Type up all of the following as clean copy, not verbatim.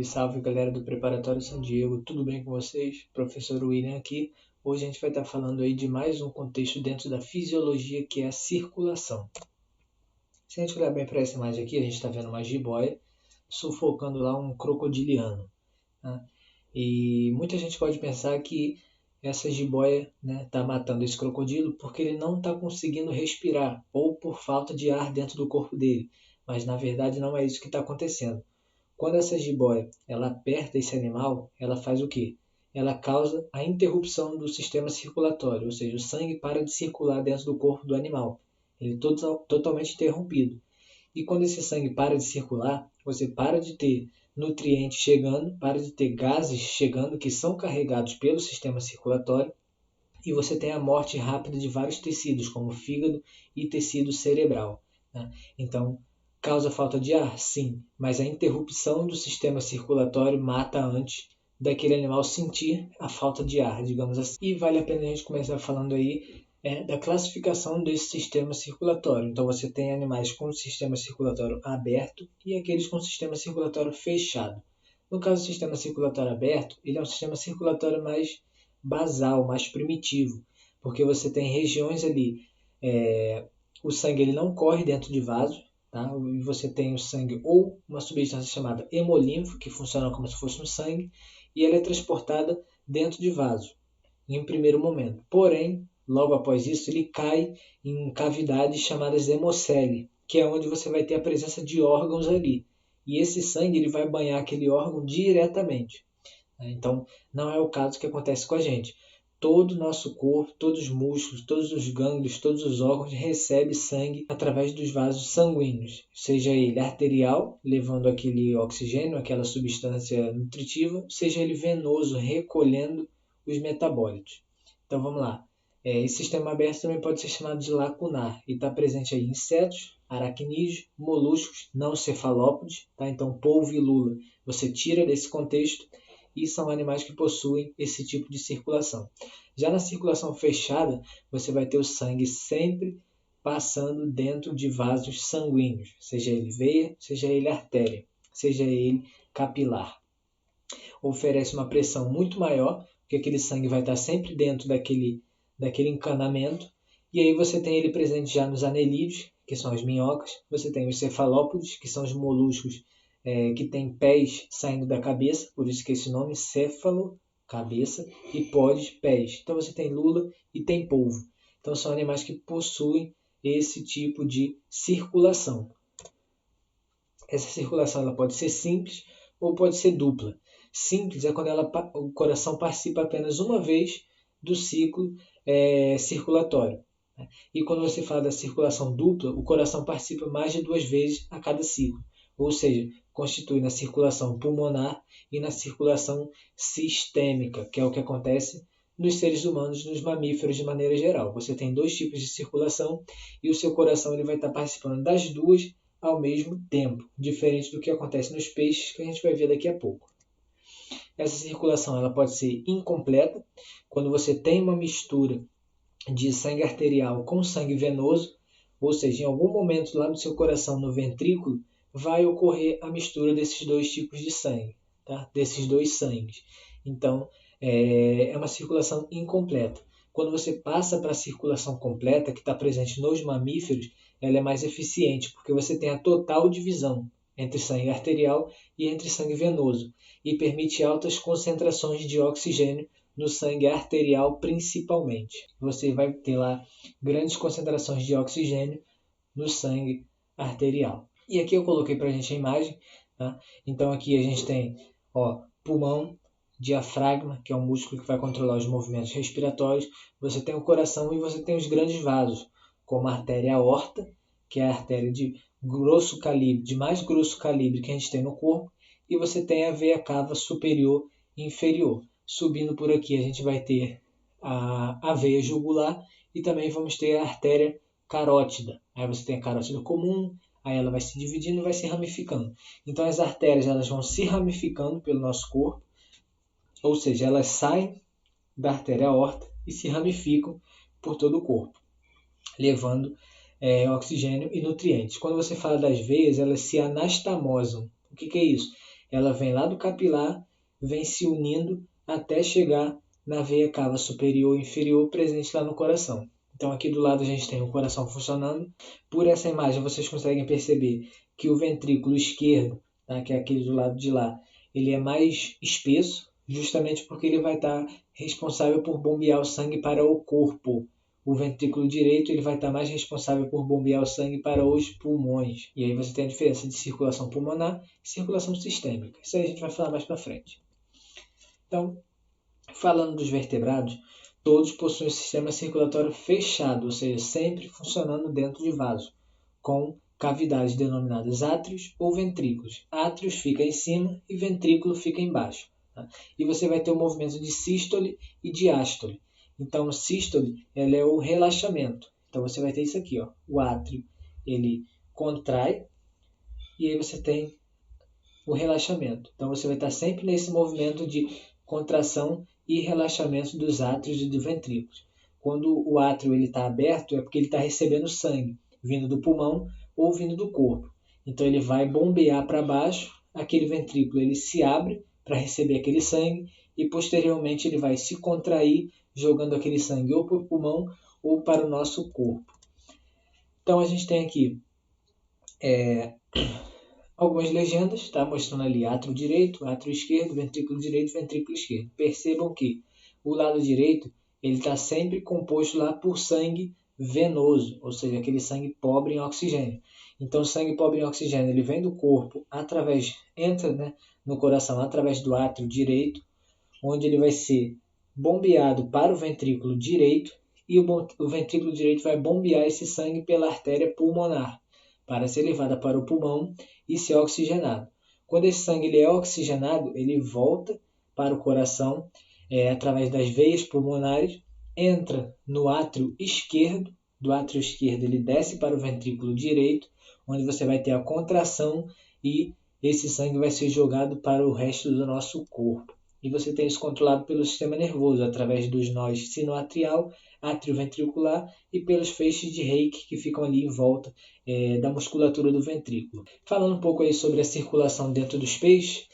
Salve, salve galera do Preparatório São Diego, tudo bem com vocês? Professor William aqui. Hoje a gente vai estar falando aí de mais um contexto dentro da fisiologia que é a circulação. Se a gente olhar bem para essa imagem aqui, a gente está vendo uma jiboia sufocando lá um crocodiliano. Tá? E muita gente pode pensar que essa jiboia está matando esse crocodilo porque ele não está conseguindo respirar ou por falta de ar dentro do corpo dele. Mas na verdade não é isso que está acontecendo. Quando essa jiboia ela aperta esse animal, ela faz o quê? Ela causa a interrupção do sistema circulatório, ou seja, o sangue para de circular dentro do corpo do animal. Ele é totalmente interrompido. E quando esse sangue para de circular, você para de ter nutrientes chegando, para de ter gases chegando que são carregados pelo sistema circulatório e você tem a morte rápida de vários tecidos, como fígado e tecido cerebral. Né? Então, causa falta de ar? Sim, mas a interrupção do sistema circulatório mata antes daquele animal sentir a falta de ar, digamos assim. E vale a pena a gente começar falando aí da classificação desse sistema circulatório. Então você tem animais com sistema circulatório aberto e aqueles com sistema circulatório fechado. No caso do sistema circulatório aberto, ele é um sistema circulatório mais basal, mais primitivo, porque você tem regiões ali, o sangue ele não corre dentro de vaso, tá? E você tem o sangue ou uma substância chamada hemolinfo, que funciona como se fosse um sangue, e ela é transportada dentro de vaso, em um primeiro momento. Porém, logo após isso, ele cai em cavidades chamadas hemocele, que é onde você vai ter a presença de órgãos ali. E esse sangue ele vai banhar aquele órgão diretamente. Então, não é o caso que acontece com a gente. Todo o nosso corpo, todos os músculos, todos os gânglios, todos os órgãos recebem sangue através dos vasos sanguíneos, seja ele arterial, levando aquele oxigênio, aquela substância nutritiva, seja ele venoso, recolhendo os metabólitos. Então vamos lá. Esse sistema aberto também pode ser chamado de lacunar e está presente aí em insetos, aracnídeos, moluscos, não cefalópodes, tá? Então polvo e lula você tira desse contexto e são animais que possuem esse tipo de circulação. Já na circulação fechada, você vai ter o sangue sempre passando dentro de vasos sanguíneos, seja ele veia, seja ele artéria, seja ele capilar. Oferece uma pressão muito maior, porque aquele sangue vai estar sempre dentro daquele encanamento, e aí você tem ele presente já nos anelídeos, que são as minhocas, você tem os cefalópodes, que são os moluscos que tem pés saindo da cabeça, por isso que esse nome, céfalo, cabeça, e podes, pés. Então você tem lula e tem polvo. Então são animais que possuem esse tipo de circulação. Essa circulação ela pode ser simples ou pode ser dupla. Simples é quando o coração participa apenas uma vez do ciclo circulatório. E quando você fala da circulação dupla, o coração participa mais de 2 vezes a cada ciclo. Ou seja, constitui na circulação pulmonar e na circulação sistêmica, que é o que acontece nos seres humanos, nos mamíferos de maneira geral. Você tem 2 tipos de circulação e o seu coração ele vai estar participando das duas ao mesmo tempo, diferente do que acontece nos peixes, que a gente vai ver daqui a pouco. Essa circulação ela pode ser incompleta, quando você tem uma mistura de sangue arterial com sangue venoso, ou seja, em algum momento lá no seu coração, no ventrículo, vai ocorrer a mistura desses 2 tipos de sangue, tá? Desses 2 sangues. Então, é uma circulação incompleta. Quando você passa para a circulação completa, que está presente nos mamíferos, ela é mais eficiente, porque você tem a total divisão entre sangue arterial e entre sangue venoso, e permite altas concentrações de oxigênio no sangue arterial principalmente. Você vai ter lá grandes concentrações de oxigênio no sangue arterial. E aqui eu coloquei para a gente a imagem. Tá? Então aqui a gente tem pulmão, diafragma, que é um músculo que vai controlar os movimentos respiratórios. Você tem o coração e você tem os grandes vasos, como a artéria aorta, que é a artéria de mais grosso calibre que a gente tem no corpo. E você tem a veia cava superior e inferior. Subindo por aqui a gente vai ter a veia jugular e também vamos ter a artéria carótida. Aí você tem a carótida comum, aí ela vai se dividindo e vai se ramificando. Então as artérias elas vão se ramificando pelo nosso corpo, ou seja, elas saem da artéria aorta e se ramificam por todo o corpo, levando oxigênio e nutrientes. Quando você fala das veias, elas se anastamosam. O que é isso? ela vem lá do capilar, vem se unindo até chegar na veia cava superior e inferior presente lá no coração. Então aqui do lado a gente tem o coração funcionando. Por essa imagem vocês conseguem perceber que o ventrículo esquerdo, tá, que é aquele do lado de lá, ele é mais espesso, justamente porque ele vai estar responsável por bombear o sangue para o corpo. O ventrículo direito ele vai estar mais responsável por bombear o sangue para os pulmões. E aí você tem a diferença de circulação pulmonar e circulação sistêmica. Isso aí a gente vai falar mais para frente. Então, falando dos vertebrados, todos possuem um sistema circulatório fechado, ou seja, sempre funcionando dentro de vaso, com cavidades denominadas átrios ou ventrículos. Átrios fica em cima e ventrículo fica embaixo. Tá? E você vai ter o movimento de sístole e diástole. Então, sístole ela é o relaxamento. Então, você vai ter isso aqui, ó. O átrio ele contrai e aí você tem o relaxamento. Então, você vai estar sempre nesse movimento de contração e relaxamento dos átrios e dos ventrículos. Quando o átrio está aberto, é porque ele está recebendo sangue, vindo do pulmão ou vindo do corpo. Então, ele vai bombear para baixo, aquele ventrículo ele se abre para receber aquele sangue e, posteriormente, ele vai se contrair, jogando aquele sangue ou para o pulmão ou para o nosso corpo. Então, a gente tem aqui algumas legendas, tá? Mostrando ali átrio direito, átrio esquerdo, ventrículo esquerdo. Percebam que o lado direito ele está sempre composto lá por sangue venoso, ou seja, aquele sangue pobre em oxigênio. Então, o sangue pobre em oxigênio ele vem do corpo entra, né, no coração através do átrio direito, onde ele vai ser bombeado para o ventrículo direito e o ventrículo direito vai bombear esse sangue pela artéria pulmonar para ser levada para o pulmão e ser oxigenado. Quando esse sangue ele é oxigenado, ele volta para o coração através das veias pulmonares, entra no átrio esquerdo, do átrio esquerdo ele desce para o ventrículo direito, onde você vai ter a contração e esse sangue vai ser jogado para o resto do nosso corpo. E você tem isso controlado pelo sistema nervoso, através dos nós sinoatrial, atrioventricular e pelos feixes de Reiki que ficam ali em volta da musculatura do ventrículo. Falando um pouco aí sobre a circulação dentro dos peixes,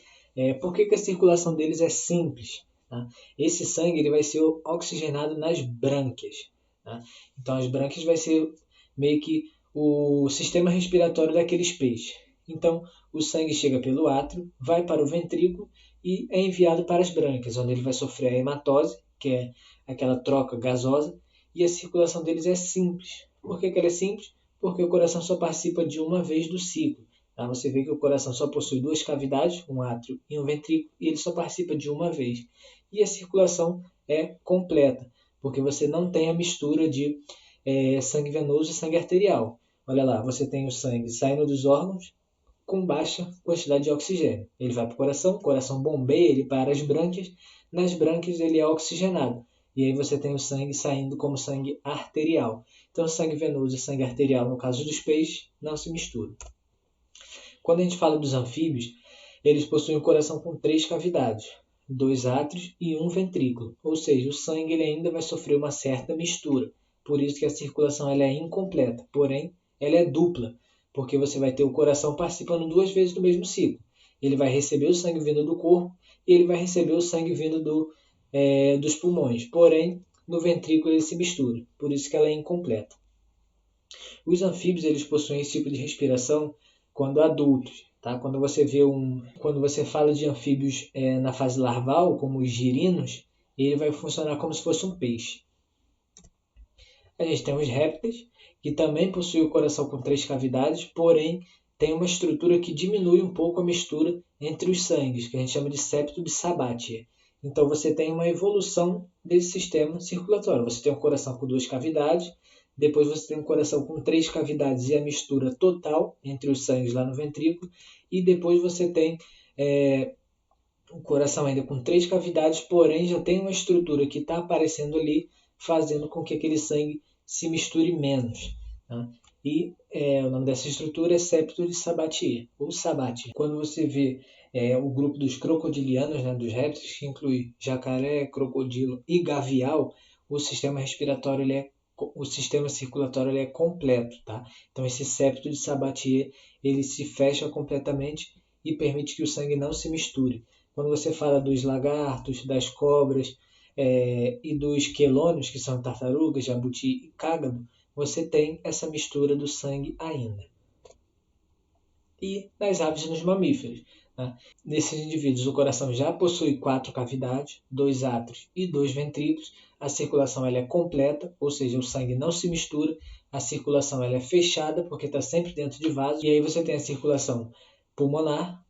por que a circulação deles é simples? Tá? Esse sangue ele vai ser oxigenado nas brânquias. Tá? Então as brânquias vai ser meio que o sistema respiratório daqueles peixes. Então o sangue chega pelo átrio, vai para o ventrículo e é enviado para as brânquias, onde ele vai sofrer a hematose, que é aquela troca gasosa, e a circulação deles é simples. Por que ela é simples? Porque o coração só participa de uma vez do ciclo. Tá? Você vê que o coração só possui duas cavidades, um átrio e um ventrículo, e ele só participa de uma vez. E a circulação é completa, porque você não tem a mistura de sangue venoso e sangue arterial. Olha lá, você tem o sangue saindo dos órgãos com baixa quantidade de oxigênio. Ele vai para o coração bombeia ele para as brânquias, nas brânquias ele é oxigenado. E aí você tem o sangue saindo como sangue arterial. Então, sangue venoso e sangue arterial, no caso dos peixes, não se misturam. Quando a gente fala dos anfíbios, eles possuem um coração com 3 cavidades, 2 átrios e 1 ventrículo. Ou seja, o sangue ele ainda vai sofrer uma certa mistura. Por isso que a circulação ela é incompleta, porém, ela é dupla, porque você vai ter o coração participando 2 vezes do mesmo ciclo. Ele vai receber o sangue vindo do corpo e ele vai receber o sangue vindo dos pulmões. Porém, no ventrículo ele se mistura, por isso que ela é incompleta. Os anfíbios eles possuem esse tipo de respiração quando adultos. Tá? Quando você fala de anfíbios na fase larval, como os girinos, ele vai funcionar como se fosse um peixe. A gente tem os répteis, que também possuem o coração com 3 cavidades, porém tem uma estrutura que diminui um pouco a mistura entre os sangues, que a gente chama de septo de Sabatier. Então você tem uma evolução desse sistema circulatório. Você tem um coração com 2 cavidades, depois você tem um coração com 3 cavidades e a mistura total entre os sangues lá no ventrículo, e depois você tem um coração ainda com 3 cavidades, porém já tem uma estrutura que está aparecendo ali, fazendo com que aquele sangue se misture menos. Tá? E o nome dessa estrutura é septo de Sabatier, ou Sabatier. Quando você vê o grupo dos crocodilianos, né, dos répteis, que inclui jacaré, crocodilo e gavial, o sistema respiratório o sistema circulatório ele é completo. Tá? Então esse septo de Sabatier ele se fecha completamente e permite que o sangue não se misture. Quando você fala dos lagartos, das cobras e dos quelônios, que são tartarugas, jabuti e cágado, você tem essa mistura do sangue ainda. E nas aves e nos mamíferos. Né? Nesses indivíduos, o coração já possui 4 cavidades, 2 átrios e 2 ventrículos. A circulação ela é completa, ou seja, o sangue não se mistura. A circulação ela é fechada, porque está sempre dentro de vaso. E aí você tem a circulação pulmonar,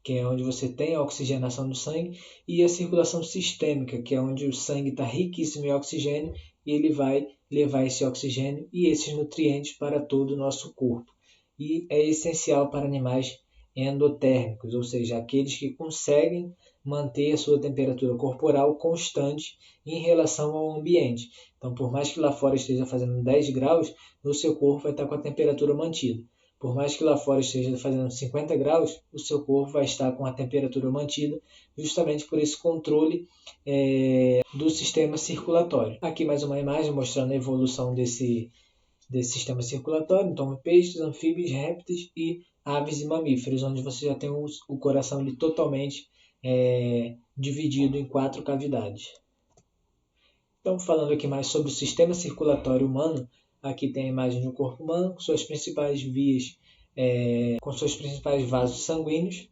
que é onde você tem a oxigenação do sangue, e a circulação sistêmica, que é onde o sangue está riquíssimo em oxigênio e ele vai levar esse oxigênio e esses nutrientes para todo o nosso corpo. E é essencial para animais endotérmicos, ou seja, aqueles que conseguem manter a sua temperatura corporal constante em relação ao ambiente. Então, por mais que lá fora esteja fazendo 10 graus, no seu corpo vai estar com a temperatura mantida. Por mais que lá fora esteja fazendo 50 graus, o seu corpo vai estar com a temperatura mantida, justamente por esse controle do sistema circulatório. Aqui mais uma imagem mostrando a evolução desse sistema circulatório. Então, peixes, anfíbios, répteis e aves e mamíferos, onde você já tem o coração ali totalmente dividido em 4 cavidades. Então, falando aqui mais sobre o sistema circulatório humano, aqui tem a imagem do corpo humano, com suas principais vias, com seus principais vasos sanguíneos.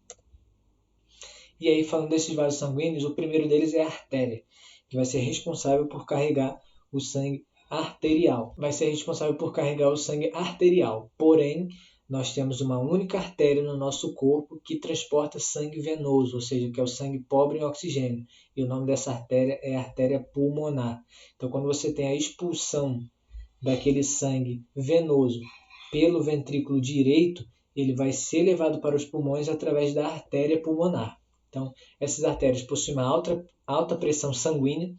E aí, falando desses vasos sanguíneos, o primeiro deles é a artéria, que vai ser responsável por carregar o sangue arterial. Vai ser responsável por carregar o sangue arterial. Porém, nós temos uma única artéria no nosso corpo que transporta sangue venoso, ou seja, que é o sangue pobre em oxigênio. E o nome dessa artéria é a artéria pulmonar. Então, quando você tem a expulsão daquele sangue venoso pelo ventrículo direito, ele vai ser levado para os pulmões através da artéria pulmonar. Então, essas artérias possuem uma alta pressão sanguínea,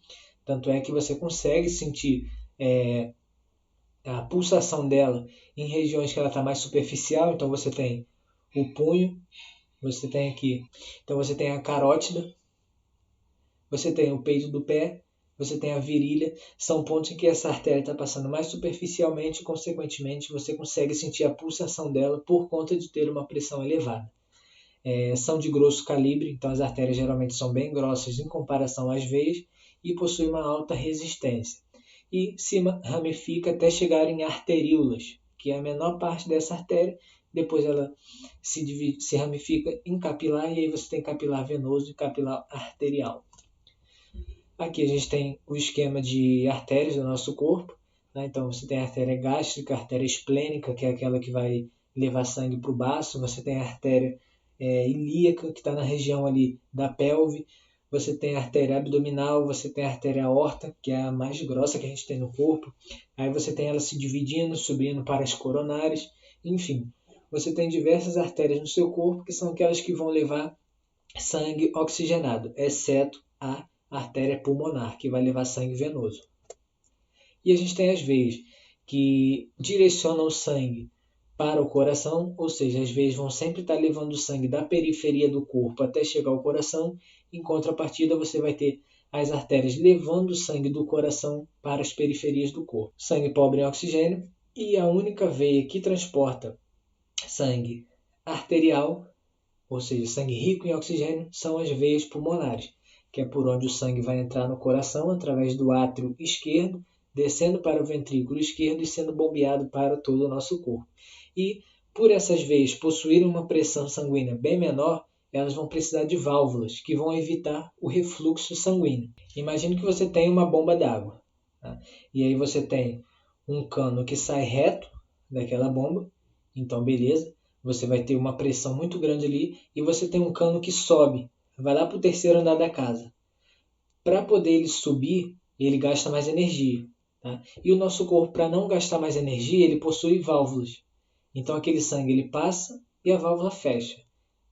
tanto é que você consegue sentir a pulsação dela em regiões que ela está mais superficial. Então você tem o punho, você tem aqui, então você tem a carótida, você tem o peito do pé, você tem a virilha. São pontos em que essa artéria está passando mais superficialmente e, consequentemente, você consegue sentir a pulsação dela por conta de ter uma pressão elevada. São de grosso calibre, então as artérias geralmente são bem grossas em comparação às veias e possuem uma alta resistência. E se ramifica até chegar em arteríolas, que é a menor parte dessa artéria. Depois ela se ramifica em capilar, e aí você tem capilar venoso e capilar arterial. Aqui a gente tem o esquema de artérias do nosso corpo. Né? Então você tem a artéria gástrica, a artéria esplênica, que é aquela que vai levar sangue para o baço. Você tem a artéria ilíaca, que está na região ali da pelve. Você tem a artéria abdominal, você tem a artéria aorta, que é a mais grossa que a gente tem no corpo. Aí você tem ela se dividindo, subindo para as coronárias. Enfim, você tem diversas artérias no seu corpo, que são aquelas que vão levar sangue oxigenado, exceto a artéria pulmonar, que vai levar sangue venoso. E a gente tem as veias, que direcionam o sangue para o coração, ou seja, as veias vão sempre estar levando o sangue da periferia do corpo até chegar ao coração. Em contrapartida, você vai ter as artérias levando o sangue do coração para as periferias do corpo. Sangue pobre em oxigênio, e a única veia que transporta sangue arterial, ou seja, sangue rico em oxigênio, são as veias pulmonares, que é por onde o sangue vai entrar no coração através do átrio esquerdo, descendo para o ventrículo esquerdo e sendo bombeado para todo o nosso corpo. E por essas veias possuírem uma pressão sanguínea bem menor, elas vão precisar de válvulas que vão evitar o refluxo sanguíneo. Imagine que você tem uma bomba d'água, tá? E aí você tem um cano que sai reto daquela bomba, então beleza, você vai ter uma pressão muito grande ali, e você tem um cano que sobe, vai lá para o terceiro andar da casa. Para poder ele subir, ele gasta mais energia. Tá? E o nosso corpo, para não gastar mais energia, ele possui válvulas. Então aquele sangue ele passa e a válvula fecha.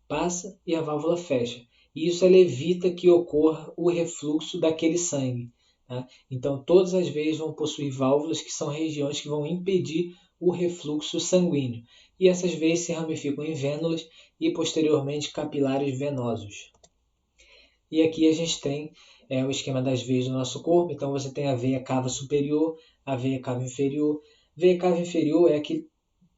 Passa e a válvula fecha. E isso ele evita que ocorra o refluxo daquele sangue. Tá? Então todas as veias vão possuir válvulas, que são regiões que vão impedir o refluxo sanguíneo. E essas veias se ramificam em vênulas e posteriormente capilares venosos. E aqui a gente tem o esquema das veias do nosso corpo. Então você tem a veia cava superior, a veia cava inferior. A veia cava inferior é a que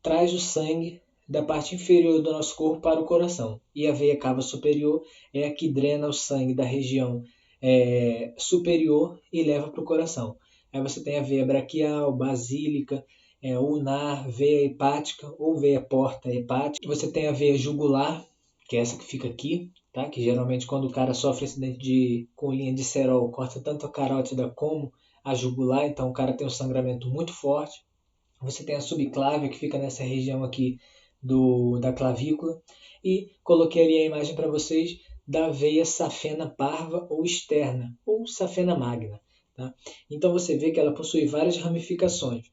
traz o sangue da parte inferior do nosso corpo para o coração. E a veia cava superior é a que drena o sangue da região superior e leva para o coração. Aí você tem a veia braquial, basílica, ulnar, veia hepática ou veia porta hepática. Você tem a veia jugular, que é essa que fica aqui, tá? Que geralmente quando o cara sofre acidente com linha de cerol, corta tanto a carótida como a jugular, então o cara tem um sangramento muito forte. Você tem a subclávia, que fica nessa região aqui da clavícula. E coloquei ali a imagem para vocês da veia safena parva ou externa, ou safena magna. Tá? Então você vê que ela possui várias ramificações.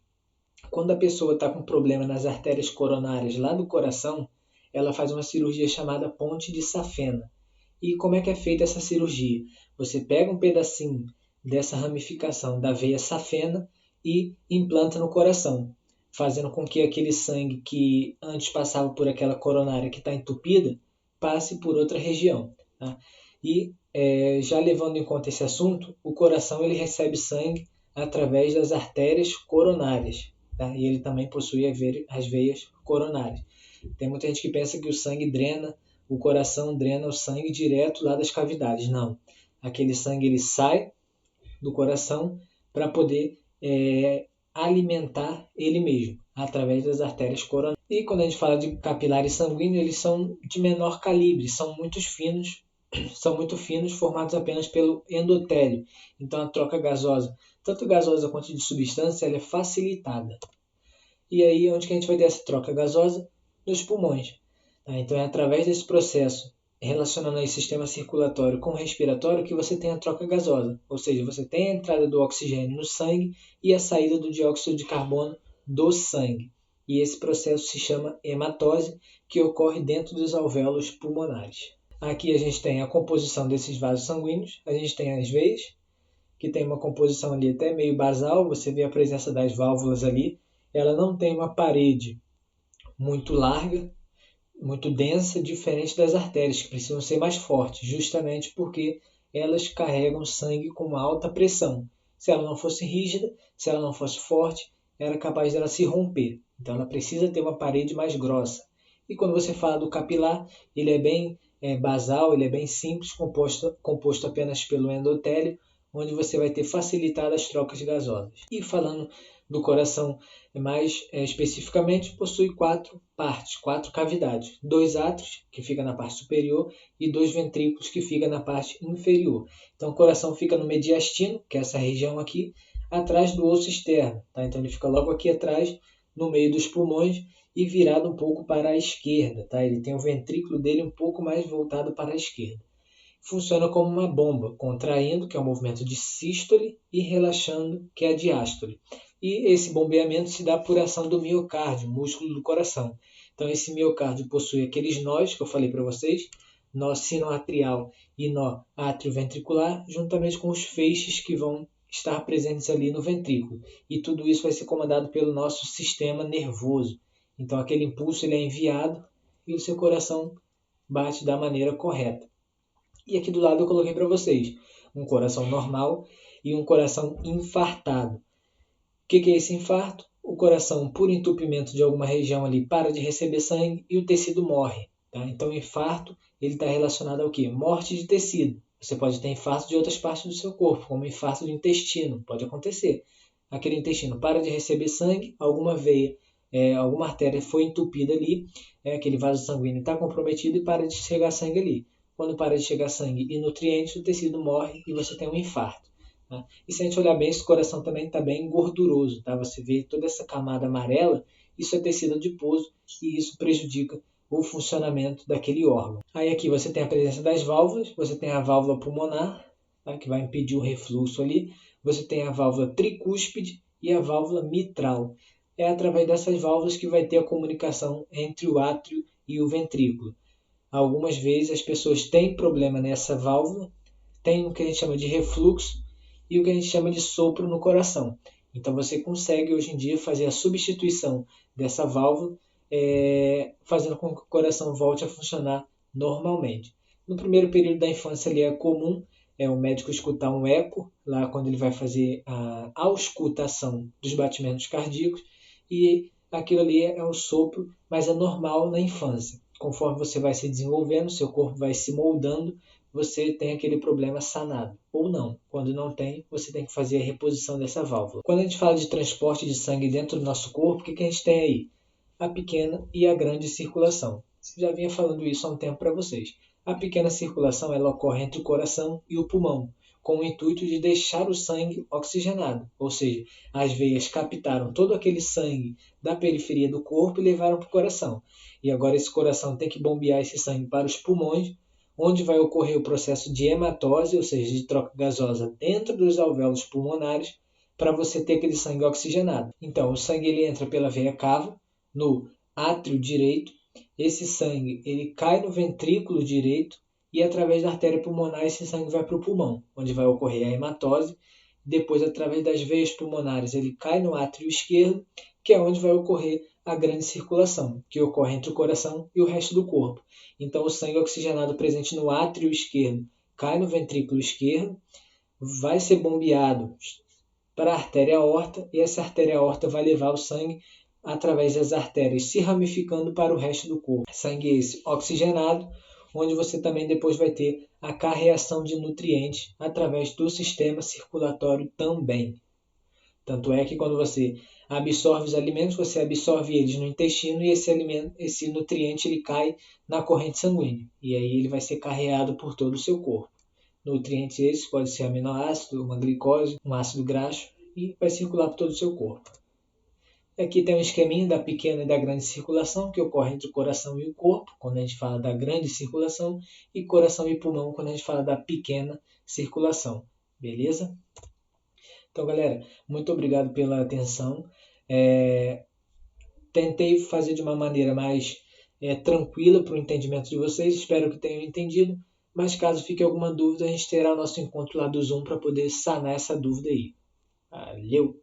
Quando a pessoa está com problema nas artérias coronárias lá do coração, ela faz uma cirurgia chamada ponte de safena. E como é que é feita essa cirurgia? Você pega um pedacinho dessa ramificação da veia safena e implanta no coração, fazendo com que aquele sangue que antes passava por aquela coronária que está entupida, passe por outra região. Tá? E já levando em conta esse assunto, o coração ele recebe sangue através das artérias coronárias. Tá? E ele também possui as veias coronárias. Tem muita gente que pensa que o coração drena o sangue direto lá das cavidades. Não. Aquele sangue ele sai do coração para poder alimentar ele mesmo, através das artérias coronárias. E quando a gente fala de capilares sanguíneos, eles são de menor calibre, são muito finos, formados apenas pelo endotélio. Então a troca gasosa, tanto gasosa quanto de substância, ela é facilitada. E aí, onde que a gente vai ter essa troca gasosa? Nos pulmões. Tá? Então é através desse processo, relacionando aí sistema circulatório com respiratório, que você tem a troca gasosa. Ou seja, você tem a entrada do oxigênio no sangue e a saída do dióxido de carbono do sangue. E esse processo se chama hematose, que ocorre dentro dos alvéolos pulmonares. Aqui a gente tem a composição desses vasos sanguíneos. A gente tem as veias, que tem uma composição ali até meio basal. Você vê a presença das válvulas ali. Ela não tem uma parede muito larga, muito densa, diferente das artérias, que precisam ser mais fortes, justamente porque elas carregam sangue com uma alta pressão. Se ela não fosse rígida, se ela não fosse forte, era capaz dela se romper. Então ela precisa ter uma parede mais grossa. E quando você fala do capilar, ele é bem basal, ele é bem simples, composto apenas pelo endotélio, onde você vai ter facilitado as trocas gasosas. E falando do coração mais especificamente, possui 4 partes, 4 cavidades. 2 átrios, que fica na parte superior, e 2 ventrículos, que fica na parte inferior. Então o coração fica no mediastino, que é essa região aqui, atrás do osso externo. Tá? Então ele fica logo aqui atrás, no meio dos pulmões, e virado um pouco para a esquerda. Tá? Ele tem o ventrículo dele um pouco mais voltado para a esquerda. Funciona como uma bomba, contraindo, que é o movimento de sístole, e relaxando, que é a diástole. E esse bombeamento se dá por ação do miocárdio, músculo do coração. Então esse miocárdio possui aqueles nós que eu falei para vocês, nó sinoatrial e nó atrioventricular, juntamente com os feixes que vão estar presentes ali no ventrículo. E tudo isso vai ser comandado pelo nosso sistema nervoso. Então aquele impulso ele é enviado e o seu coração bate da maneira correta. E aqui do lado eu coloquei para vocês um coração normal e um coração infartado. O que é esse infarto? O coração, por entupimento de alguma região ali, para de receber sangue e o tecido morre. Tá? Então o infarto está relacionado ao quê? Morte de tecido. Você pode ter infarto de outras partes do seu corpo, como infarto do intestino, pode acontecer. Aquele intestino para de receber sangue, alguma veia, alguma artéria foi entupida ali, aquele vaso sanguíneo está comprometido e para de chegar sangue ali. Quando para de chegar sangue e nutrientes, o tecido morre e você tem um infarto. Tá? E se a gente olhar bem, esse coração também está bem gorduroso. Tá? Você vê toda essa camada amarela, isso é tecido adiposo e isso prejudica o funcionamento daquele órgão. Aí aqui você tem a presença das válvulas, você tem a válvula pulmonar, tá? Que vai impedir o refluxo ali. Você tem a válvula tricúspide e a válvula mitral. É através dessas válvulas que vai ter a comunicação entre o átrio e o ventrículo. Algumas vezes as pessoas têm problema nessa válvula, tem o que a gente chama de refluxo e o que a gente chama de sopro no coração. Então você consegue hoje em dia fazer a substituição dessa válvula, fazendo com que o coração volte a funcionar normalmente. No primeiro período da infância ali é comum o médico escutar um eco, lá quando ele vai fazer a auscultação dos batimentos cardíacos, e aquilo ali é o sopro, mas é normal na infância. Conforme você vai se desenvolvendo, seu corpo vai se moldando, você tem aquele problema sanado. Ou não. Quando não tem, você tem que fazer a reposição dessa válvula. Quando a gente fala de transporte de sangue dentro do nosso corpo, o que a gente tem aí? A pequena e a grande circulação. Eu já vinha falando isso há um tempo para vocês. A pequena circulação ela ocorre entre o coração e o pulmão, com o intuito de deixar o sangue oxigenado, ou seja, as veias captaram todo aquele sangue da periferia do corpo e levaram para o coração. E agora esse coração tem que bombear esse sangue para os pulmões, onde vai ocorrer o processo de hematose, ou seja, de troca gasosa dentro dos alvéolos pulmonares, para você ter aquele sangue oxigenado. Então, o sangue ele entra pela veia cava, no átrio direito, esse sangue ele cai no ventrículo direito e através da artéria pulmonar esse sangue vai para o pulmão, onde vai ocorrer a hematose. Depois, através das veias pulmonares, ele cai no átrio esquerdo, que é onde vai ocorrer a grande circulação, que ocorre entre o coração e o resto do corpo. Então, o sangue oxigenado presente no átrio esquerdo cai no ventrículo esquerdo, vai ser bombeado para a artéria aorta, e essa artéria aorta vai levar o sangue através das artérias se ramificando para o resto do corpo. Sangue esse oxigenado, onde você também depois vai ter a carreação de nutrientes através do sistema circulatório também. Tanto é que quando você absorve os alimentos, você absorve eles no intestino e esse nutriente ele cai na corrente sanguínea. E aí ele vai ser carreado por todo o seu corpo. Nutrientes esses podem ser aminoácido, uma glicose, um ácido graxo e vai circular por todo o seu corpo. Aqui tem um esqueminha da pequena e da grande circulação que ocorre entre o coração e o corpo, quando a gente fala da grande circulação, e coração e pulmão quando a gente fala da pequena circulação. Beleza? Então, galera, muito obrigado pela atenção. Tentei fazer de uma maneira mais tranquila para o entendimento de vocês. Espero que tenham entendido. Mas caso fique alguma dúvida, a gente terá o nosso encontro lá do Zoom para poder sanar essa dúvida aí. Valeu!